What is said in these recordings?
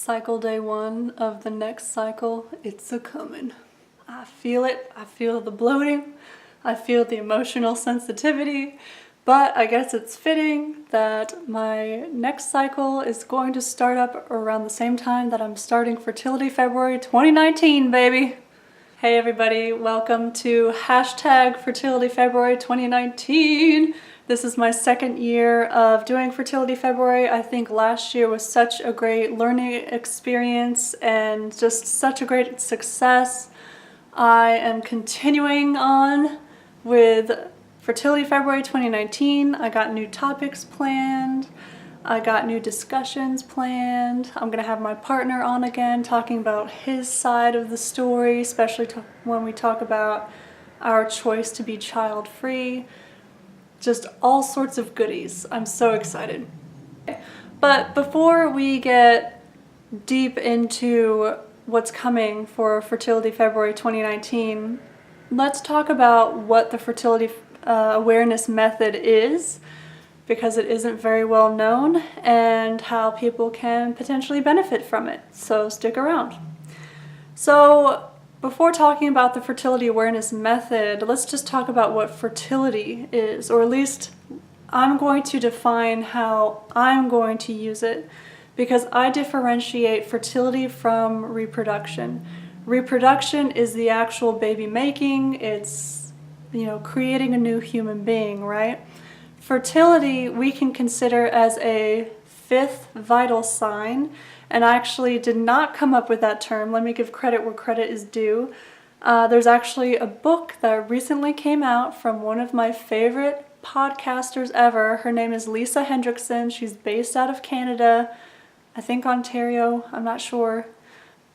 Cycle day 1 of the next cycle, it's a-coming. I feel it, I feel the bloating, I feel the emotional sensitivity, but I guess it's fitting that my next cycle is going to start up around the same time that I'm starting Fertility February 2019, baby! Hey everybody, welcome to #FertilityFebruary 2019. This is my second year of doing Fertility February. I think last year was such a great learning experience and just such a great success. I am continuing on with Fertility February 2019. I got new topics planned. I got new discussions planned. I'm gonna have my partner on again talking about his side of the story, especially when we talk about our choice to be child-free. Just all sorts of goodies. I'm so excited. But before we get deep into what's coming for Fertility February 2019, let's talk about what the Fertility Awareness Method is, because it isn't very well known, and how people can potentially benefit from it. So stick around. So before talking about the Fertility Awareness Method, let's just talk about what fertility is, or at least I'm going to define how I'm going to use it, because I differentiate fertility from reproduction. Reproduction is the actual baby making, it's, creating a new human being, right? Fertility we can consider as a fifth vital sign, and I actually did not come up with that term. Let me give credit where credit is due. There's actually a book that recently came out from one of my favorite podcasters ever. Her name is Lisa Hendrickson. She's based out of Canada, I think Ontario, I'm not sure.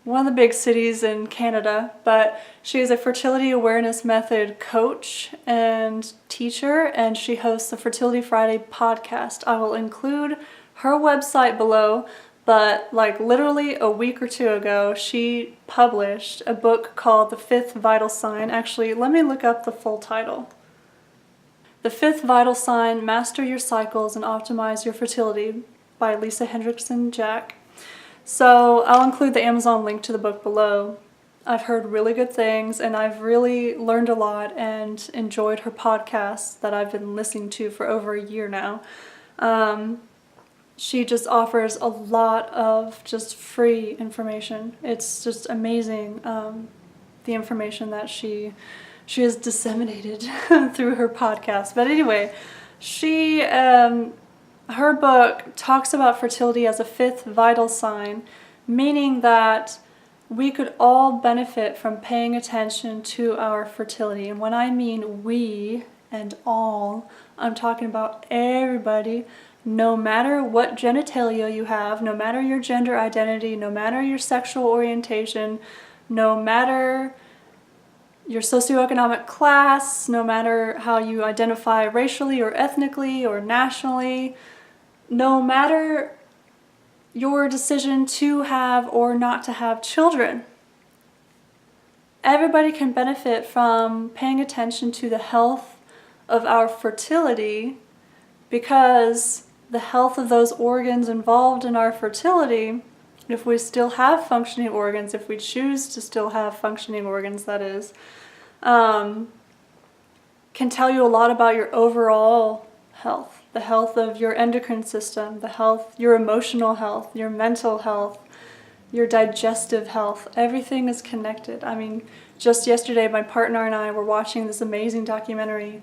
One of the big cities in Canada, but she is a Fertility Awareness Method coach and teacher, and she hosts the Fertility Friday podcast. I will include her website below, but like literally a week or two ago, she published a book called The Fifth Vital Sign. Actually, let me look up the full title. The Fifth Vital Sign, Master Your Cycles and Optimize Your Fertility by Lisa Hendrickson Jack. So I'll include the Amazon link to the book below. I've heard really good things, and I've really learned a lot and enjoyed her podcasts that I've been listening to for over a year now. She just offers a lot of just free information. It's just amazing, the information that she has disseminated through her podcast. But anyway, her book talks about fertility as a fifth vital sign, meaning that we could all benefit from paying attention to our fertility. And when I mean we and all, I'm talking about everybody, no matter what genitalia you have, no matter your gender identity, no matter your sexual orientation, no matter your socioeconomic class, no matter how you identify racially or ethnically or nationally, no matter your decision to have or not to have children. Everybody can benefit from paying attention to the health of our fertility, because the health of those organs involved in our fertility, if we still have functioning organs, if we choose to still have functioning organs, that is, can tell you a lot about your overall health, the health of your endocrine system, your emotional health, your mental health, your digestive health. Everything is connected. I mean, just yesterday my partner and I were watching this amazing documentary.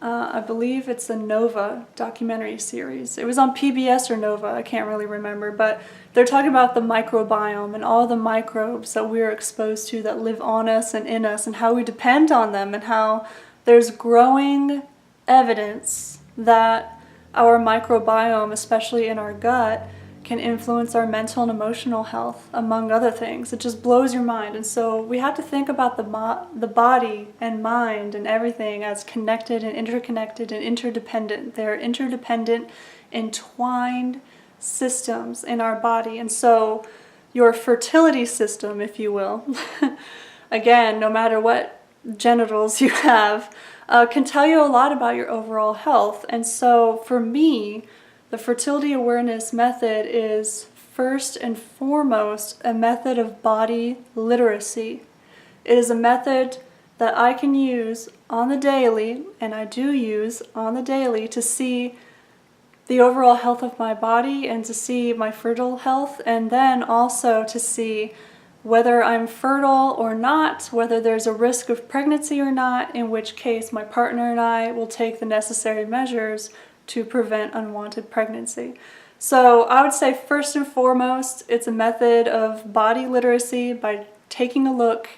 I believe it's the Nova documentary series. It was on PBS or Nova, I can't really remember, but they're talking about the microbiome and all the microbes that we're exposed to that live on us and in us, and how we depend on them, and how there's growing evidence that our microbiome, especially in our gut, can influence our mental and emotional health, among other things. It just blows your mind. And so we have to think about the body and mind and everything as connected and interconnected and interdependent. They're interdependent, entwined systems in our body. And so your fertility system, if you will, again, no matter what genitals you have, can tell you a lot about your overall health. And so for me, the Fertility Awareness Method is first and foremost a method of body literacy. It is a method that I can use on the daily, and I do use on the daily, to see the overall health of my body and to see my fertile health, and then also to see whether I'm fertile or not, whether there's a risk of pregnancy or not, in which case my partner and I will take the necessary measures to prevent unwanted pregnancy. So I would say first and foremost, it's a method of body literacy by taking a look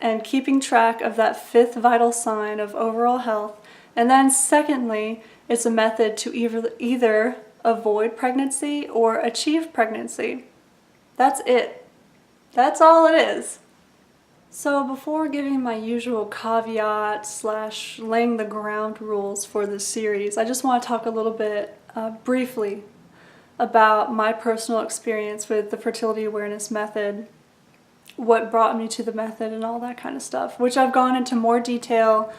and keeping track of that fifth vital sign of overall health. And then secondly, it's a method to either avoid pregnancy or achieve pregnancy. That's it. That's all it is. So before giving my usual caveat / laying the ground rules for this series, I just want to talk a little bit briefly about my personal experience with the Fertility Awareness Method, what brought me to the method and all that kind of stuff, which I've gone into more detail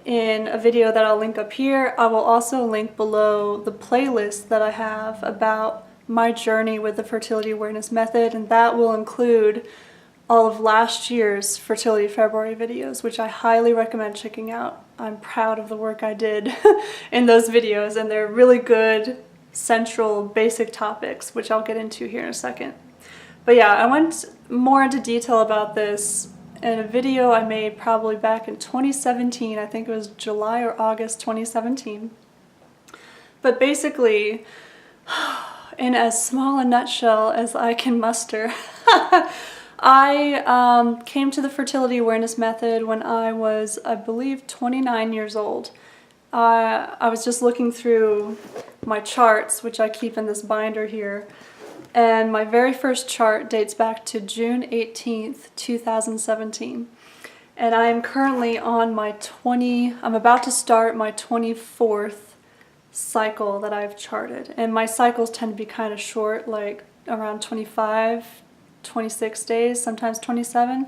in a video that I'll link up here. I will also link below the playlist that I have about my journey with the Fertility Awareness Method, and that will include all of last year's Fertility February videos, which I highly recommend checking out. I'm proud of the work I did in those videos, and they're really good central basic topics, which I'll get into here in a second. But yeah, I went more into detail about this in a video I made probably back in 2017. I think it was July or August 2017. But basically, in as small a nutshell as I can muster, I came to the Fertility Awareness Method when I was, I believe, 29 years old. I was just looking through my charts, which I keep in this binder here, and my very first chart dates back to June 18th, 2017. And I am currently on I'm about to start my 24th cycle that I've charted. And my cycles tend to be kind of short, like around 25, 26 days, sometimes 27.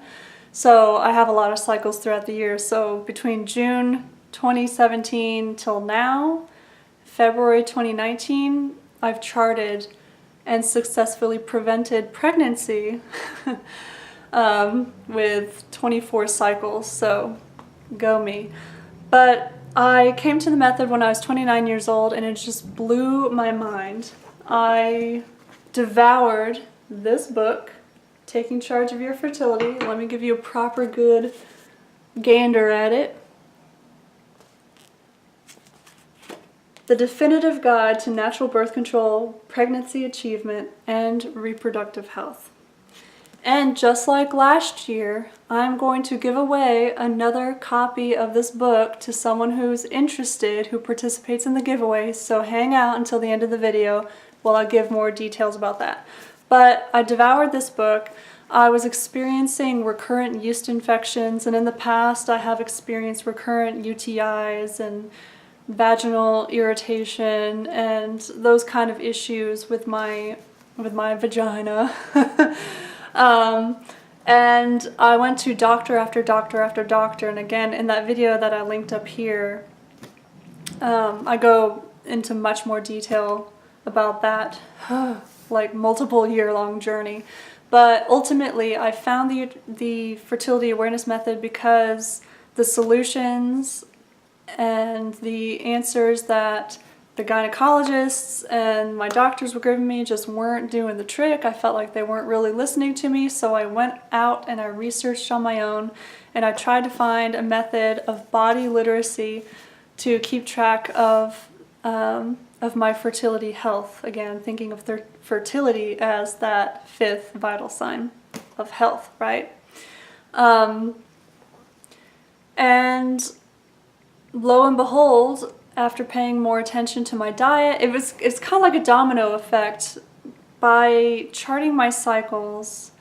So I have a lot of cycles throughout the year. So between June 2017 till now, February 2019, I've charted and successfully prevented pregnancy with 24 cycles, so go me. But I came to the method when I was 29 years old, and it just blew my mind. I devoured this book, Taking Charge of Your Fertility. Let me give you a proper good gander at it. The Definitive Guide to Natural Birth Control, Pregnancy Achievement, and Reproductive Health. And just like last year, I'm going to give away another copy of this book to someone who's interested, who participates in the giveaway, so hang out until the end of the video while I give more details about that. But I devoured this book. I was experiencing recurrent yeast infections, and in the past I have experienced recurrent UTIs and vaginal irritation and those kind of issues with my vagina. And I went to doctor after doctor after doctor, and again in that video that I linked up here, I go into much more detail about that like multiple year-long journey. But ultimately I found the Fertility Awareness Method because the solutions and the answers that the gynecologists and my doctors were giving me just weren't doing the trick. I felt like they weren't really listening to me, so I went out and I researched on my own, and I tried to find a method of body literacy to keep track of my fertility health. Again, thinking of fertility as that fifth vital sign of health, right? And lo and behold, after paying more attention to my diet, it's kind of like a domino effect. By charting my cycles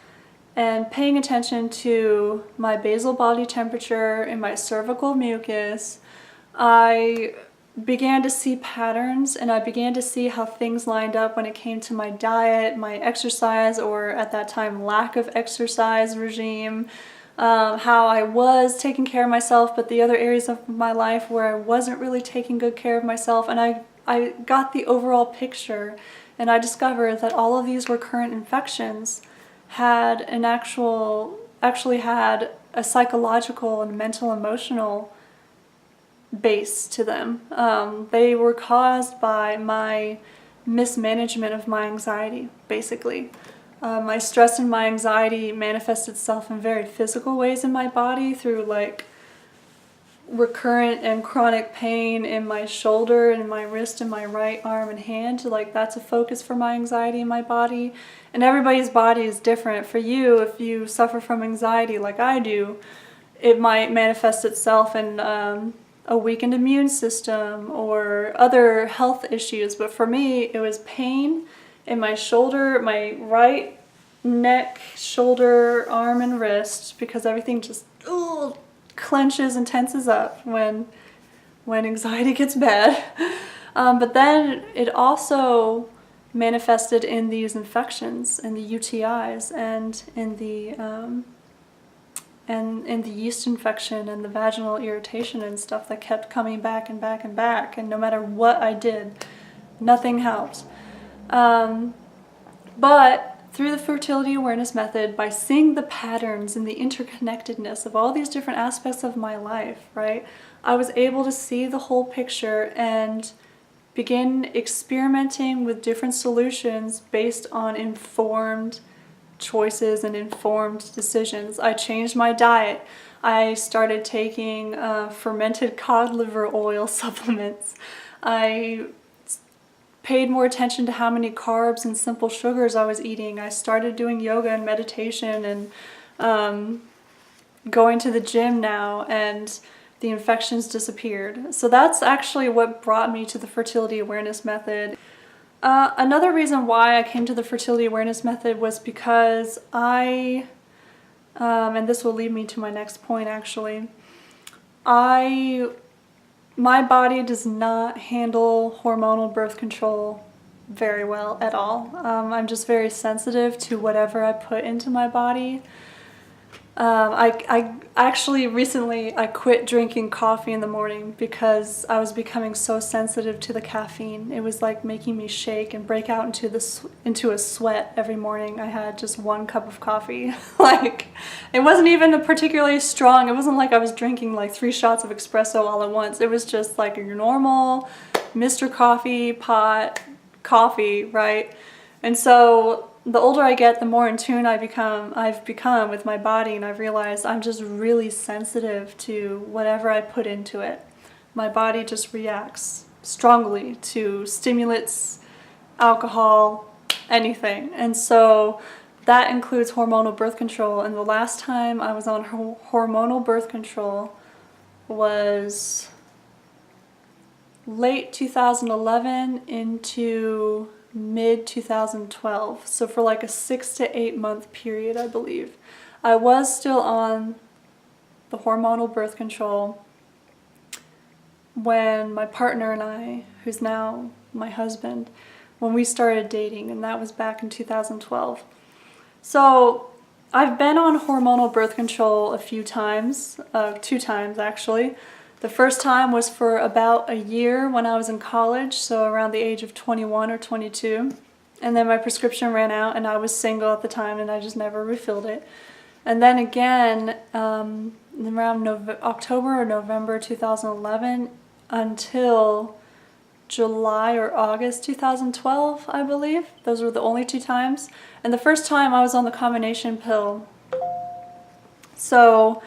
and paying attention to my basal body temperature and my cervical mucus, I began to see patterns, and I began to see how things lined up when it came to my diet, my exercise, or at that time lack of exercise regime, how I was taking care of myself, but the other areas of my life where I wasn't really taking good care of myself. And I got the overall picture, and I discovered that all of these recurrent infections had actually had a psychological and mental emotional base to them. They were caused by my mismanagement of my anxiety, basically. My stress and my anxiety manifests itself in very physical ways in my body through like recurrent and chronic pain in my shoulder and my wrist and my right arm and hand. Like that's a focus for my anxiety in my body. And everybody's body is different. For you, if you suffer from anxiety like I do, it might manifest itself in a weakened immune system or other health issues. But for me, it was pain in my shoulder, my right neck, shoulder, arm, and wrist, because everything just clenches and tenses up when anxiety gets bad. But then it also manifested in these infections, in the UTIs, and in the yeast infection and the vaginal irritation and stuff that kept coming back and back and back. And no matter what I did, nothing helped. But through the Fertility Awareness Method, by seeing the patterns and the interconnectedness of all these different aspects of my life, right, I was able to see the whole picture and begin experimenting with different solutions based on informed choices and informed decisions. I changed my diet. I started taking fermented cod liver oil supplements. I paid more attention to how many carbs and simple sugars I was eating. I started doing yoga and meditation and going to the gym now, and the infections disappeared. So that's actually what brought me to the Fertility Awareness Method. Another reason why I came to the Fertility Awareness Method was because and this will lead me to my next point actually, my body does not handle hormonal birth control very well at all. I'm just very sensitive to whatever I put into my body. I actually recently I quit drinking coffee in the morning because I was becoming so sensitive to the caffeine. It was like making me shake and break out into a sweat every morning. I had just one cup of coffee. Like, it wasn't even particularly strong. It wasn't like I was drinking like 3 shots of espresso all at once. It was just like your normal Mr. Coffee pot coffee, right? And so the older I get, the more in tune I've become with my body, and I've realized I'm just really sensitive to whatever I put into it. My body just reacts strongly to stimulants, alcohol, anything. And so that includes hormonal birth control. And the last time I was on hormonal birth control was late 2011 into mid-2012, so for like a 6 to 8 month period, I believe. I was still on the hormonal birth control when my partner and I, who's now my husband, when we started dating, and that was back in 2012. So I've been on hormonal birth control a few times, 2 times actually. The first time was for about a year when I was in college, so around the age of 21 or 22. And then my prescription ran out, and I was single at the time, and I just never refilled it. And then again, around October or November 2011 until July or August 2012, I believe. Those were the only 2 times. And the first time I was on the combination pill. So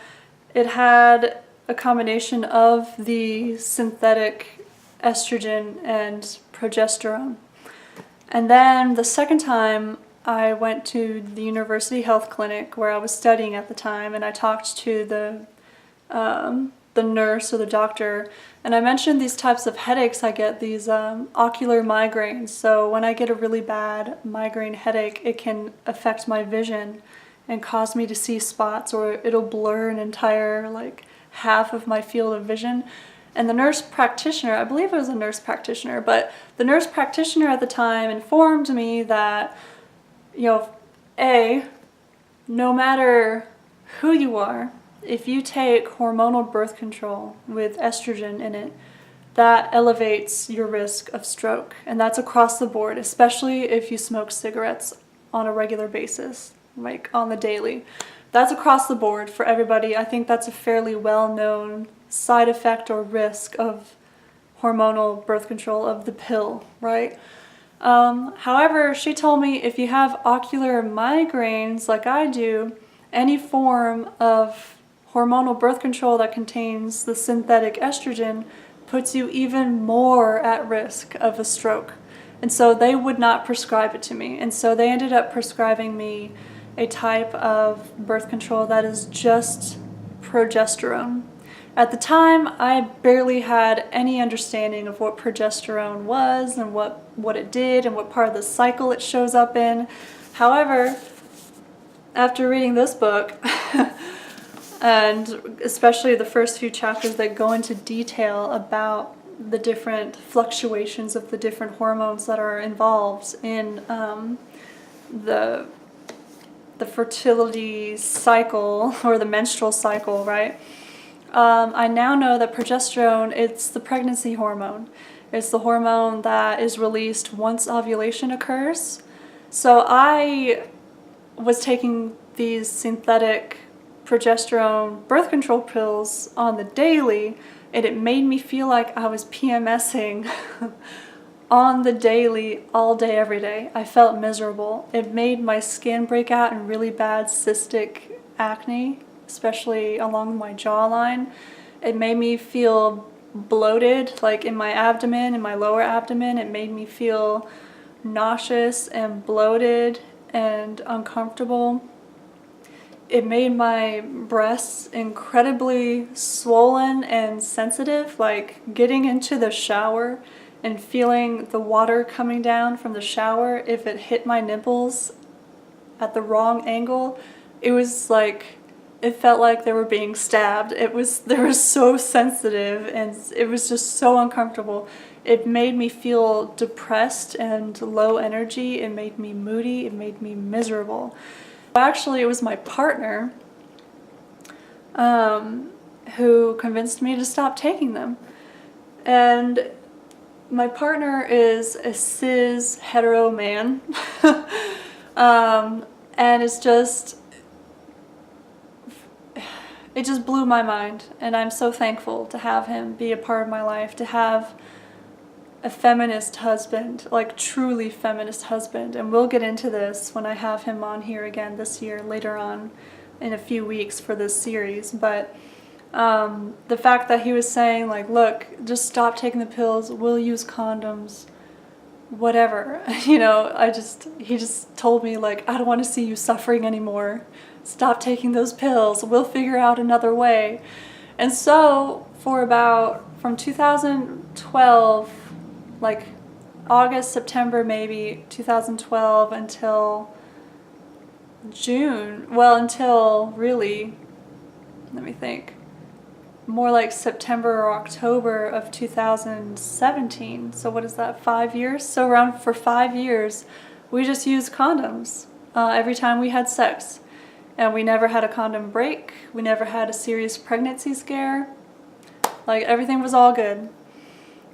it had a combination of the synthetic estrogen and progesterone. And then the second time I went to the university health clinic where I was studying at the time, and I talked to the nurse or the doctor, and I mentioned these types of headaches I get, these ocular migraines. So when I get a really bad migraine headache, it can affect my vision and cause me to see spots, or it'll blur an entire like half of my field of vision. And the nurse practitioner, I believe it was a nurse practitioner, but the nurse practitioner at the time informed me that, you know, no matter who you are, if you take hormonal birth control with estrogen in it, that elevates your risk of stroke. And that's across the board, especially if you smoke cigarettes on a regular basis, like on the daily. That's across the board for everybody. I think that's a fairly well-known side effect or risk of hormonal birth control, of the pill, right? However, she told me if you have ocular migraines like I do, any form of hormonal birth control that contains the synthetic estrogen puts you even more at risk of a stroke. And so they would not prescribe it to me. And so they ended up prescribing me a type of birth control that is just progesterone. At the time, I barely had any understanding of what progesterone was and what it did and what part of the cycle it shows up in. However, after reading this book, and especially the first few chapters that go into detail about the different fluctuations of the different hormones that are involved in the fertility cycle or the menstrual cycle, right? I now know that progesterone, it's the pregnancy hormone. It's the hormone that is released once ovulation occurs. So I was taking these synthetic progesterone birth control pills on the daily, and it made me feel like I was PMSing on the daily, all day, every day. I felt miserable. It made my skin break out in really bad cystic acne, especially along my jawline. It made me feel bloated, like in my abdomen, in my lower abdomen. It made me feel nauseous and bloated and uncomfortable. It made my breasts incredibly swollen and sensitive, like getting into the shower and feeling the water coming down from the shower, if it hit my nipples at the wrong angle, it was like, it felt like they were being stabbed. They were so sensitive, and it was just so uncomfortable. It made me feel depressed and low energy. It made me moody. It made me miserable. Actually, it was my partner who convinced me to stop taking them. And my partner is a cis hetero man. And it just blew my mind. And I'm so thankful to have him be a part of my life, to have a feminist husband, like truly feminist husband. And we'll get into this when I have him on here again this year, later on in a few weeks for this series. But the fact that he was saying, like, look, just stop taking the pills, we'll use condoms, whatever, you know, he just told me, like, I don't want to see you suffering anymore. Stop taking those pills, we'll figure out another way. And so from 2012, like August, September maybe, 2012 until June, well, until really, let me think, more like September or October of 2017. So what is that, 5 years? So around for 5 years, we just used condoms every time we had sex. And we never had a condom break. We never had a serious pregnancy scare. Like, everything was all good.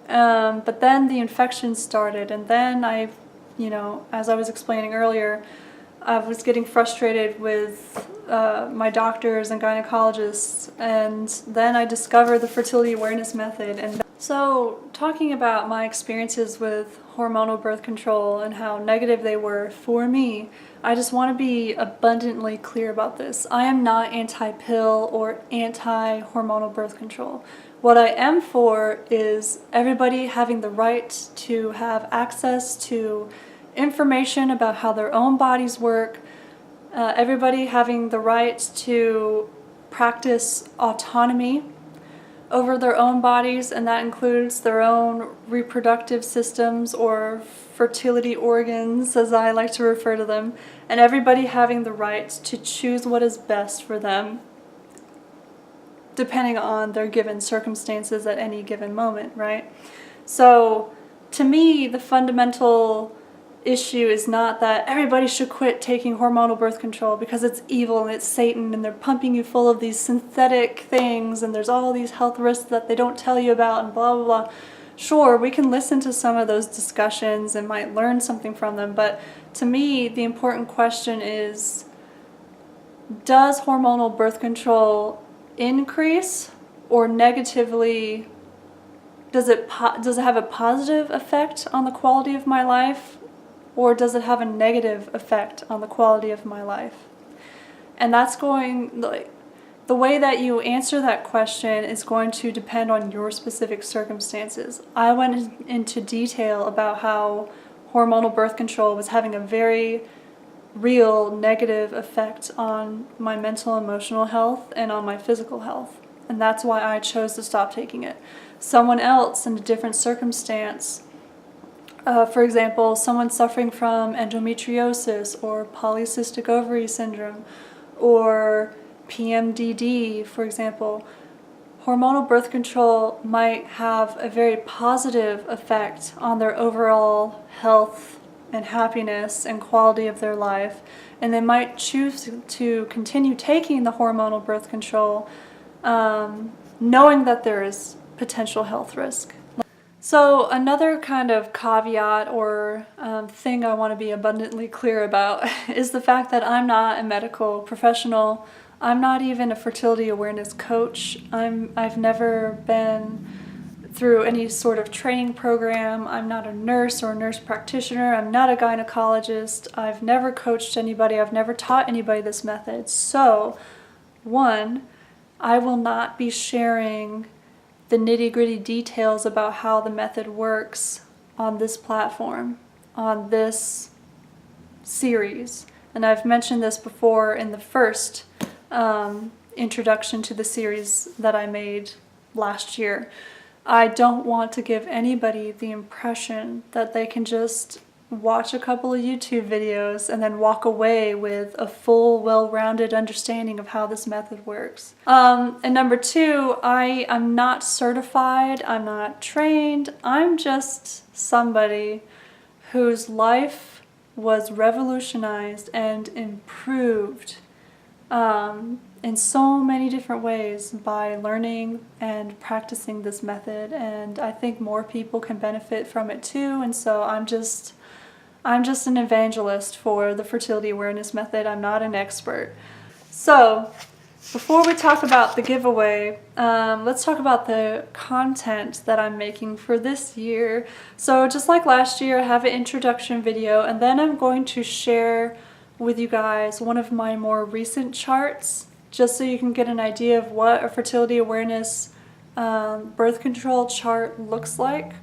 But then the infection started, and then as I was explaining earlier, I was getting frustrated with my doctors and gynecologists, and then I discovered the Fertility Awareness Method. And so, talking about my experiences with hormonal birth control and how negative they were for me, I just want to be abundantly clear about this. I am not anti-pill or anti-hormonal birth control. What I am for is everybody having the right to have access to information about how their own bodies work, everybody having the right to practice autonomy over their own bodies, and that includes their own reproductive systems or fertility organs, as I like to refer to them, and everybody having the right to choose what is best for them, depending on their given circumstances at any given moment, right? So, to me, the fundamental issue is not that everybody should quit taking hormonal birth control because it's evil and it's Satan and they're pumping you full of these synthetic things and there's all these health risks that they don't tell you about and blah, blah, blah. Sure, we can listen to some of those discussions and might learn something from them, but to me, the important question is, does hormonal birth control increase or negatively, does it have a positive effect on the quality of my life, or does it have a negative effect on the quality of my life? And that's going, like, the way that you answer that question is going to depend on your specific circumstances. I went into detail about how hormonal birth control was having a very real negative effect on my mental and emotional health and on my physical health. And that's why I chose to stop taking it. Someone else in a different circumstance, for example, someone suffering from endometriosis or polycystic ovary syndrome or PMDD, for example, hormonal birth control might have a very positive effect on their overall health and happiness and quality of their life, and they might choose to continue taking the hormonal birth control knowing that there is potential health risk. So another kind of caveat or thing I want to be abundantly clear about is the fact that I'm not a medical professional. I'm not even a fertility awareness coach. I've never been through any sort of training program. I'm not a nurse or a nurse practitioner. I'm not a gynecologist. I've never coached anybody. I've never taught anybody this method. So, one, I will not be sharing the nitty-gritty details about how the method works on this platform, on this series. And I've mentioned this before in the first introduction to the series that I made last year. I don't want to give anybody the impression that they can just watch a couple of YouTube videos and then walk away with a full, well-rounded understanding of how this method works. And number two, I'm not certified, I'm not trained, I'm just somebody whose life was revolutionized and improved in so many different ways by learning and practicing this method, and I think more people can benefit from it too. And so I'm just an evangelist for the fertility awareness method. I'm not an expert. So before we talk about the giveaway, let's talk about the content that I'm making for this year. So just like last year, I have an introduction video, and then I'm going to share with you guys one of my more recent charts, just so you can get an idea of what a fertility awareness birth control chart looks like.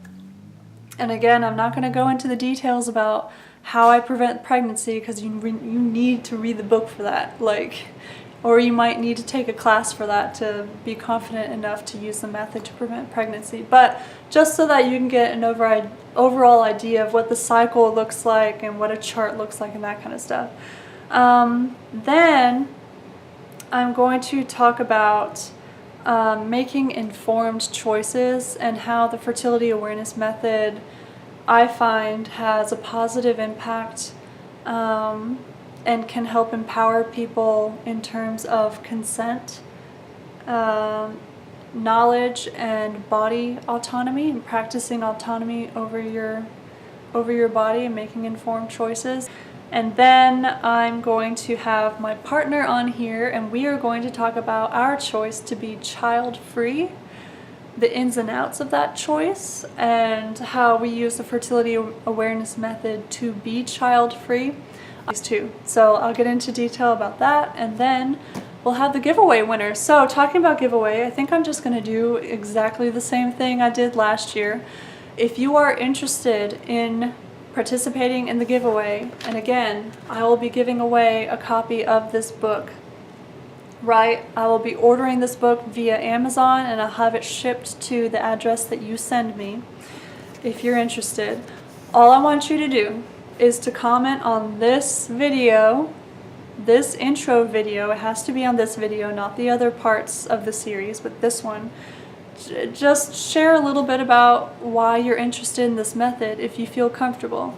And again, I'm not going to go into the details about how I prevent pregnancy, because you need to read the book for that, or you might need to take a class for that to be confident enough to use the method to prevent pregnancy. But just so that you can get an overall idea of what the cycle looks like and what a chart looks like and that kind of stuff. Then I'm going to talk about making informed choices and how the fertility awareness method, I find, has a positive impact and can help empower people in terms of consent, knowledge, and body autonomy, and practicing autonomy over your body and making informed choices. And then I'm going to have my partner on here, and we are going to talk about our choice to be child-free, the ins and outs of that choice, and how we use the fertility awareness method to be child-free. These two. So I'll get into detail about that, and then we'll have the giveaway winner. So talking about giveaway, I think I'm just going to do exactly the same thing I did last year. If you are interested in participating in the giveaway, and again, I will be giving away a copy of this book, right? I will be ordering this book via Amazon, and I'll have it shipped to the address that you send me. If you're interested, all I want you to do is to comment on this video, this intro video. It has to be on this video, not the other parts of the series, but this one. Just share a little bit about why you're interested in this method if you feel comfortable.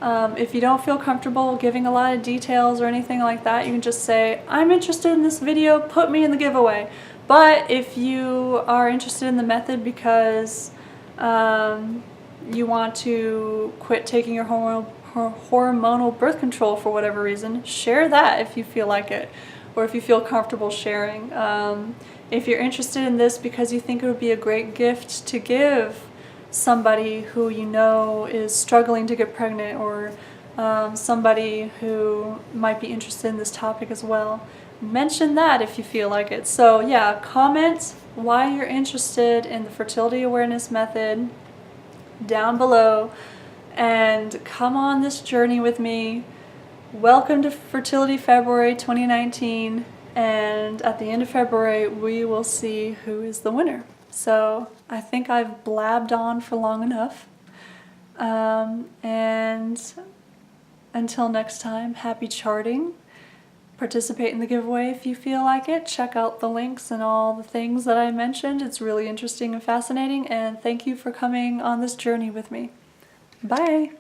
If you don't feel comfortable giving a lot of details or anything like that, you can just say, I'm interested in this video, put me in the giveaway. But if you are interested in the method because you want to quit taking your hormonal birth control for whatever reason, share that if you feel like it, or if you feel comfortable sharing. If you're interested in this because you think it would be a great gift to give somebody who you know is struggling to get pregnant, or somebody who might be interested in this topic as well, mention that if you feel like it. So yeah, comment why you're interested in the fertility awareness method down below and come on this journey with me. Welcome to Fertility February 2019, and at the end of February we will see who is the winner. So I think I've blabbed on for long enough, and until next time, happy charting. Participate in the giveaway if you feel like it. Check out the links and all the things that I mentioned. It's really interesting and fascinating, and thank you for coming on this journey with me. Bye!